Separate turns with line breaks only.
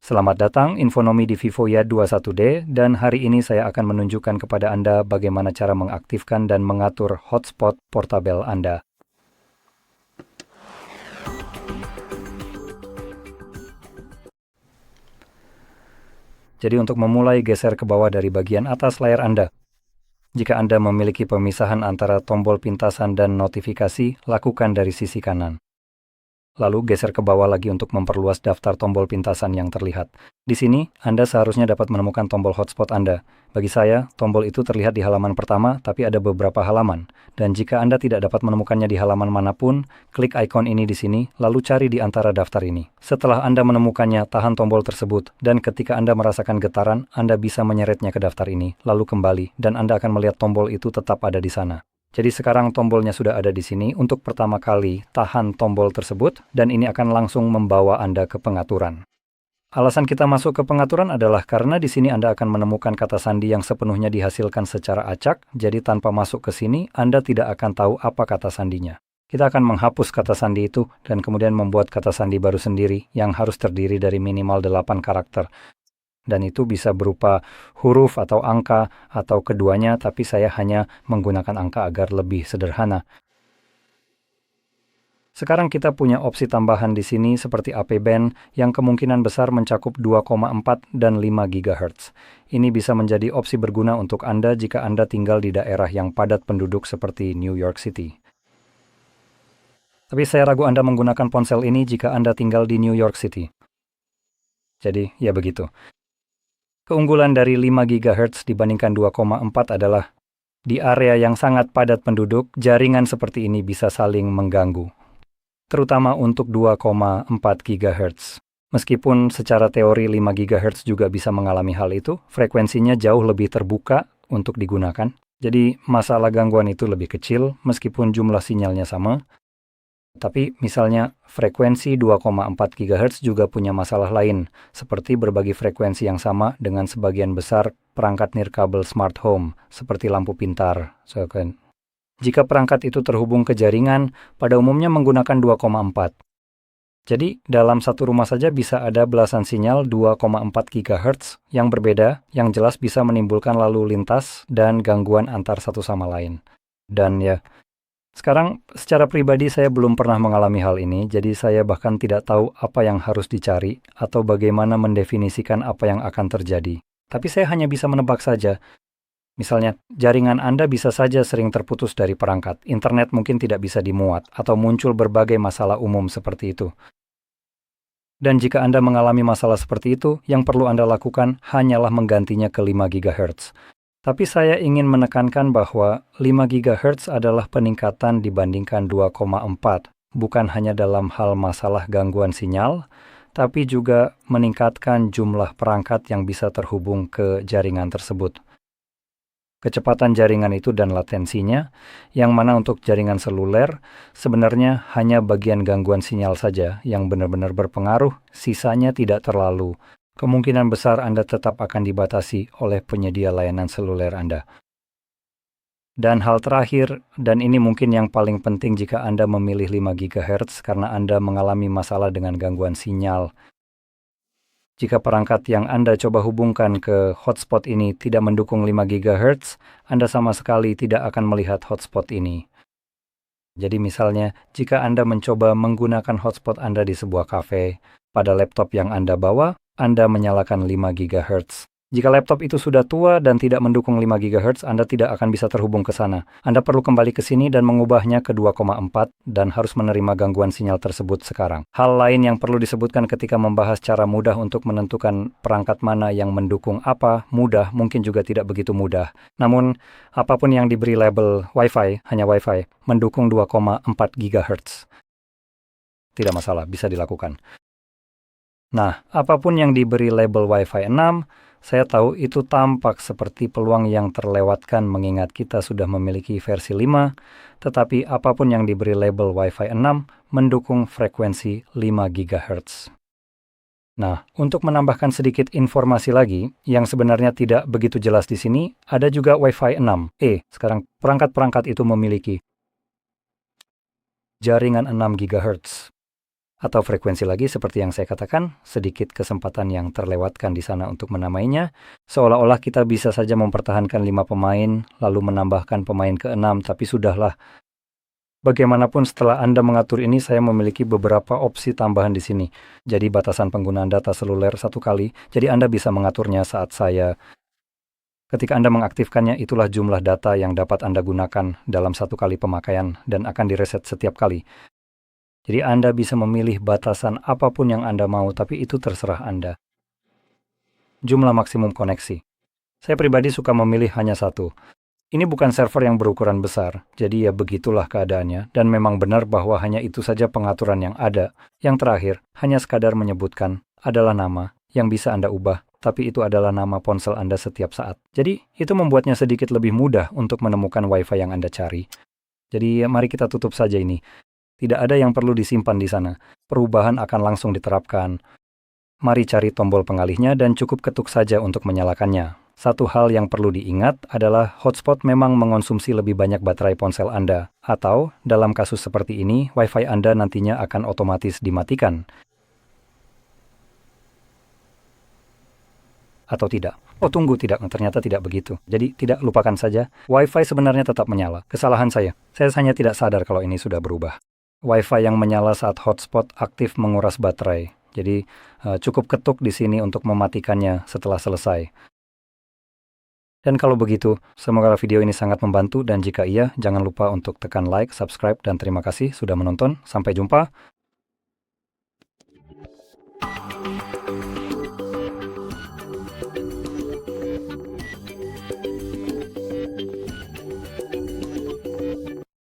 Selamat datang Infonomi di Vivoya 21D dan hari ini saya akan menunjukkan kepada Anda bagaimana cara mengaktifkan dan mengatur hotspot portabel Anda. Jadi untuk memulai, geser ke bawah dari bagian atas layar Anda. Jika Anda memiliki pemisahan antara tombol pintasan dan notifikasi, lakukan dari sisi kanan. Lalu geser ke bawah lagi untuk memperluas daftar tombol pintasan yang terlihat. Di sini, Anda seharusnya dapat menemukan tombol hotspot Anda. Bagi saya, tombol itu terlihat di halaman pertama, tapi ada beberapa halaman. Dan jika Anda tidak dapat menemukannya di halaman manapun, klik ikon ini di sini, lalu cari di antara daftar ini. Setelah Anda menemukannya, tahan tombol tersebut, dan ketika Anda merasakan getaran, Anda bisa menyeretnya ke daftar ini, lalu kembali, dan Anda akan melihat tombol itu tetap ada di sana. Jadi sekarang tombolnya sudah ada di sini. Untuk pertama kali, tahan tombol tersebut, dan ini akan langsung membawa Anda ke pengaturan. Alasan kita masuk ke pengaturan adalah karena di sini Anda akan menemukan kata sandi yang sepenuhnya dihasilkan secara acak, jadi tanpa masuk ke sini, Anda tidak akan tahu apa kata sandinya. Kita akan menghapus kata sandi itu, dan kemudian membuat kata sandi baru sendiri, yang harus terdiri dari minimal 8 karakter. Dan itu bisa berupa huruf atau angka atau keduanya, tapi saya hanya menggunakan angka agar lebih sederhana. Sekarang kita punya opsi tambahan di sini seperti AP Band yang kemungkinan besar mencakup 2,4 dan 5 GHz. Ini bisa menjadi opsi berguna untuk Anda jika Anda tinggal di daerah yang padat penduduk seperti New York City. Tapi saya ragu Anda menggunakan ponsel ini jika Anda tinggal di New York City. Jadi, ya begitu. Keunggulan dari 5 GHz dibandingkan 2,4 adalah di area yang sangat padat penduduk, jaringan seperti ini bisa saling mengganggu, terutama untuk 2,4 GHz. Meskipun secara teori 5 GHz juga bisa mengalami hal itu, frekuensinya jauh lebih terbuka untuk digunakan. Jadi masalah gangguan itu lebih kecil meskipun jumlah sinyalnya sama. Tapi misalnya frekuensi 2,4 GHz juga punya masalah lain, seperti berbagi frekuensi yang sama dengan sebagian besar perangkat nirkabel smart home, seperti lampu pintar. Jika perangkat itu terhubung ke jaringan, pada umumnya menggunakan 2,4. Jadi dalam satu rumah saja bisa ada belasan sinyal 2,4 GHz yang berbeda, yang jelas bisa menimbulkan lalu lintas dan gangguan antar satu sama lain. Dan ya, sekarang, secara pribadi saya belum pernah mengalami hal ini, jadi saya bahkan tidak tahu apa yang harus dicari atau bagaimana mendefinisikan apa yang akan terjadi. Tapi saya hanya bisa menebak saja. Misalnya, jaringan Anda bisa saja sering terputus dari perangkat, internet mungkin tidak bisa dimuat, atau muncul berbagai masalah umum seperti itu. Dan jika Anda mengalami masalah seperti itu, yang perlu Anda lakukan hanyalah menggantinya ke 5 GHz. Tapi saya ingin menekankan bahwa 5 GHz adalah peningkatan dibandingkan 2,4, bukan hanya dalam hal masalah gangguan sinyal, tapi juga meningkatkan jumlah perangkat yang bisa terhubung ke jaringan tersebut. Kecepatan jaringan itu dan latensinya, yang mana untuk jaringan seluler, sebenarnya hanya bagian gangguan sinyal saja yang benar-benar berpengaruh, sisanya tidak terlalu. Kemungkinan besar Anda tetap akan dibatasi oleh penyedia layanan seluler Anda. Dan hal terakhir, dan ini mungkin yang paling penting jika Anda memilih 5 GHz karena Anda mengalami masalah dengan gangguan sinyal. Jika perangkat yang Anda coba hubungkan ke hotspot ini tidak mendukung 5 GHz, Anda sama sekali tidak akan melihat hotspot ini. Jadi misalnya, jika Anda mencoba menggunakan hotspot Anda di sebuah kafe, pada laptop yang Anda bawa, Anda menyalakan 5 GHz. Jika laptop itu sudah tua dan tidak mendukung 5 GHz, Anda tidak akan bisa terhubung ke sana. Anda perlu kembali ke sini dan mengubahnya ke 2,4 dan harus menerima gangguan sinyal tersebut sekarang. Hal lain yang perlu disebutkan ketika membahas cara mudah untuk menentukan perangkat mana yang mendukung apa, mudah, mungkin juga tidak begitu mudah. Namun, apapun yang diberi label Wi-Fi, hanya Wi-Fi, mendukung 2,4 GHz. Tidak masalah, bisa dilakukan. Nah, apapun yang diberi label Wi-Fi 6, saya tahu itu tampak seperti peluang yang terlewatkan mengingat kita sudah memiliki versi 5, tetapi apapun yang diberi label Wi-Fi 6 mendukung frekuensi 5 GHz. Nah, untuk menambahkan sedikit informasi lagi, yang sebenarnya tidak begitu jelas di sini, ada juga Wi-Fi 6E. Sekarang perangkat-perangkat itu memiliki jaringan 6 GHz. atau frekuensi lagi seperti yang saya katakan, sedikit kesempatan yang terlewatkan di sana untuk menamainya, seolah-olah kita bisa saja mempertahankan 5 pemain, lalu menambahkan pemain ke-6, tapi sudahlah. Bagaimanapun setelah Anda mengatur ini, saya memiliki beberapa opsi tambahan di sini. Jadi batasan penggunaan data seluler 1 kali, jadi Anda bisa mengaturnya saat ketika Anda mengaktifkannya, itulah jumlah data yang dapat Anda gunakan dalam 1 kali pemakaian dan akan direset setiap kali. Jadi Anda bisa memilih batasan apapun yang Anda mau, tapi itu terserah Anda. Jumlah maksimum koneksi. Saya pribadi suka memilih hanya 1. Ini bukan server yang berukuran besar, jadi ya begitulah keadaannya, dan memang benar bahwa hanya itu saja pengaturan yang ada. Yang terakhir, hanya sekadar menyebutkan, adalah nama yang bisa Anda ubah, tapi itu adalah nama ponsel Anda setiap saat. Jadi, itu membuatnya sedikit lebih mudah untuk menemukan Wi-Fi yang Anda cari. Jadi, mari kita tutup saja ini. Tidak ada yang perlu disimpan di sana. Perubahan akan langsung diterapkan. Mari cari tombol pengalihnya dan cukup ketuk saja untuk menyalakannya. Satu hal yang perlu diingat adalah hotspot memang mengonsumsi lebih banyak baterai ponsel Anda. Atau, dalam kasus seperti ini, Wi-Fi Anda nantinya akan otomatis dimatikan. Atau tidak. Oh tunggu, ternyata tidak begitu. Jadi tidak lupakan saja, Wi-Fi sebenarnya tetap menyala. Kesalahan saya hanya tidak sadar kalau ini sudah berubah. Wi-Fi yang menyala saat hotspot aktif menguras baterai. Jadi cukup ketuk di sini untuk mematikannya setelah selesai. Dan kalau begitu, semoga video ini sangat membantu dan jika iya, jangan lupa untuk tekan like, subscribe, dan terima kasih sudah menonton. Sampai jumpa.